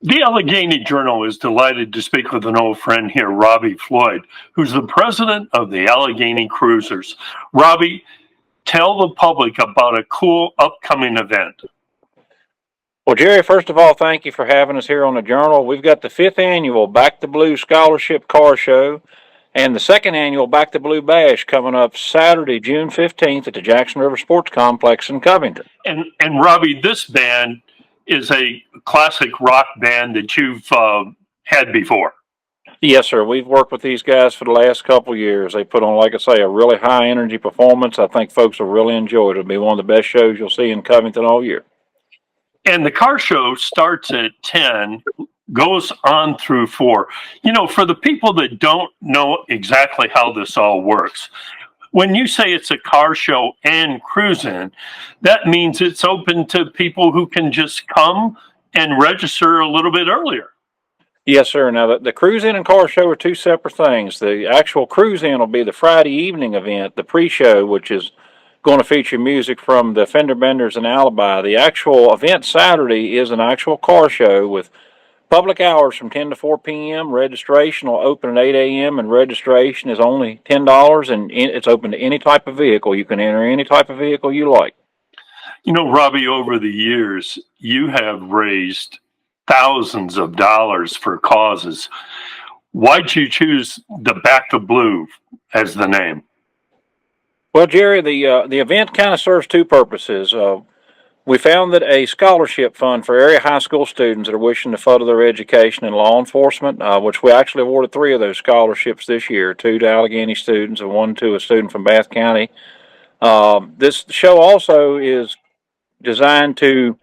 The Alleghany Journal is delighted to speak with an old friend here, Robbie Floyd, who's the president of the Alleghany Cruisers. Robbie, tell the public about a cool upcoming event. Well, Jerry, first of all, thank you for having us here on the Journal. We've got the fifth annual Back to Blue Scholarship Car Show and the second annual Back to Blue Bash coming up Saturday, June 15th at the Jackson River Sports Complex in Covington. And Robbie, this band is a classic rock band that you've had before. Yes, sir. We've worked with these guys for the last couple of years. They put on, like I say, a really high energy performance. I think folks will really enjoy it. It'll be one of the best shows you'll see in Covington all year. And the car show starts at 10, goes on through 4. You know, for the people that don't know exactly how this all works, when you say it's a car show and cruising, that means it's open to people who can just come and register a little bit earlier. Yes, sir. Now, the cruise-in and car show are two separate things. The actual cruise-in will be the Friday evening event, the pre-show, which is going to feature music from the Fender Benders and Alibi. The actual event Saturday is an actual car show with public hours from 10 to 4 p.m. Registration will open at 8 a.m. and registration is only $10, and it's open to any type of vehicle. You can enter any type of vehicle you like. You know, Robbie, over the years, you have raised thousands of dollars for causes. Why'd you choose the Back to Blue as the name? Well, Jerry, the event kind of serves two purposes. We found that a scholarship fund for area high school students that are wishing to further their education in law enforcement, which we actually awarded 3 of those scholarships this year, 2 to Alleghany students and 1 to a student from Bath County. This show also is designed to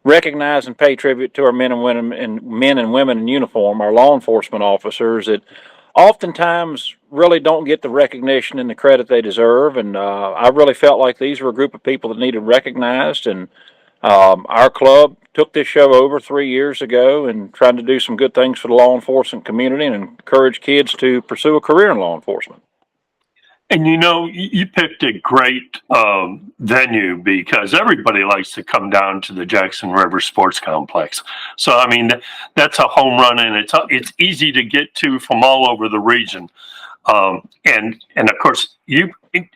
recognize and pay tribute to our men and women in uniform, our law enforcement officers that oftentimes really don't get the recognition and the credit they deserve. And I really felt like these were a group of people that needed recognized. And our club took this show over 3 years ago and tried to do some good things for the law enforcement community and encourage kids to pursue a career in law enforcement. And you know, you picked a great venue because everybody likes to come down to the Jackson River Sports Complex. So, I mean, that's a home run, and it's easy to get to from all over the region. And of course,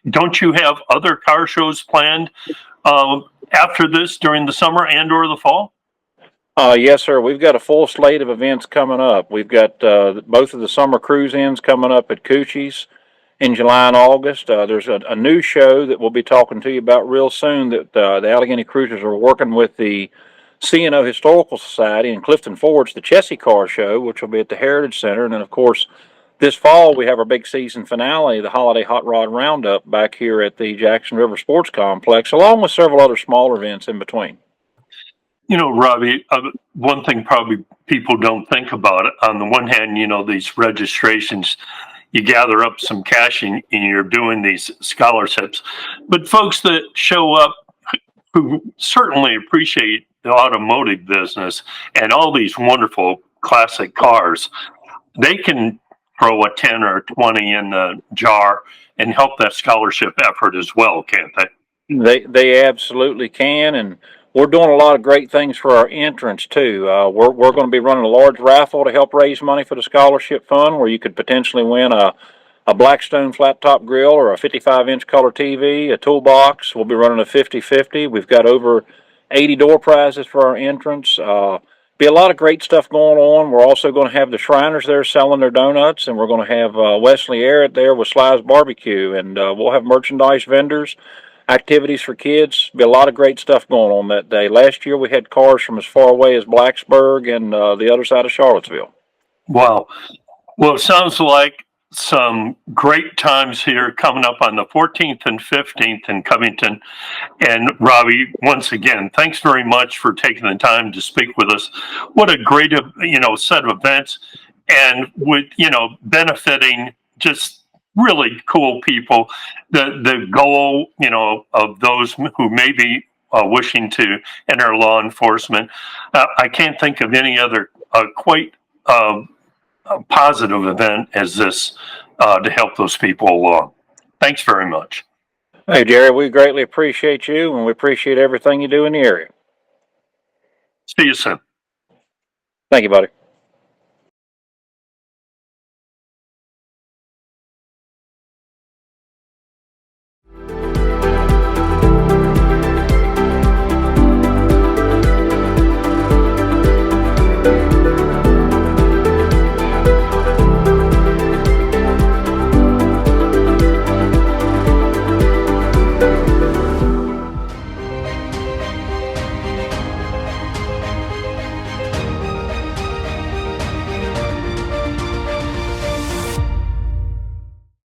don't you have other car shows planned after this during the summer and or the fall? Yes, sir. We've got a full slate of events coming up. We've got both of the summer cruise-ins coming up at Coochie's in July and August. There's a new show that we'll be talking to you about real soon that the Alleghany Cruisers are working with the C&O Historical Society in Clifton Forge, the Chessie Car Show, which will be at the Heritage Center. And then, of course, this fall we have our big season finale, the Holiday Hot Rod Roundup, back here at the Jackson River Sports Complex, along with several other smaller events in between. You know, Robbie, one thing probably people don't think about it. On the one hand, you know, these registrations, you gather up some cash and you're doing these scholarships. But folks that show up who certainly appreciate the automotive business and all these wonderful classic cars, they can throw a 10 or 20 in the jar and help that scholarship effort as well, can't they? They absolutely can, and we're doing a lot of great things for our entrants too. We're going to be running a large raffle to help raise money for the scholarship fund, where you could potentially win a Blackstone flat top grill or a 55-inch color TV, a toolbox. We'll be running a 50-50. We've got over 80 door prizes for our entrants. Be a lot of great stuff going on. We're also going to have the Shriners there selling their donuts, and we're going to have Wesley Arrett there with Sly's Barbecue, and we'll have merchandise vendors, activities for kids. Be a lot of great stuff going on that day. Last year we had cars from as far away as Blacksburg and the other side of Charlottesville. Wow. Well, it sounds like some great times here coming up on the 14th and 15th in Covington. And Robbie, once again, thanks very much for taking the time to speak with us. What a great, set of events, and with, benefiting just really cool people. The goal, of those who may be wishing to enter law enforcement. I can't think of any other quite a positive event as this to help those people along. Thanks very much. Hey, Jerry, we greatly appreciate you, and we appreciate everything you do in the area. See you soon. Thank you, buddy.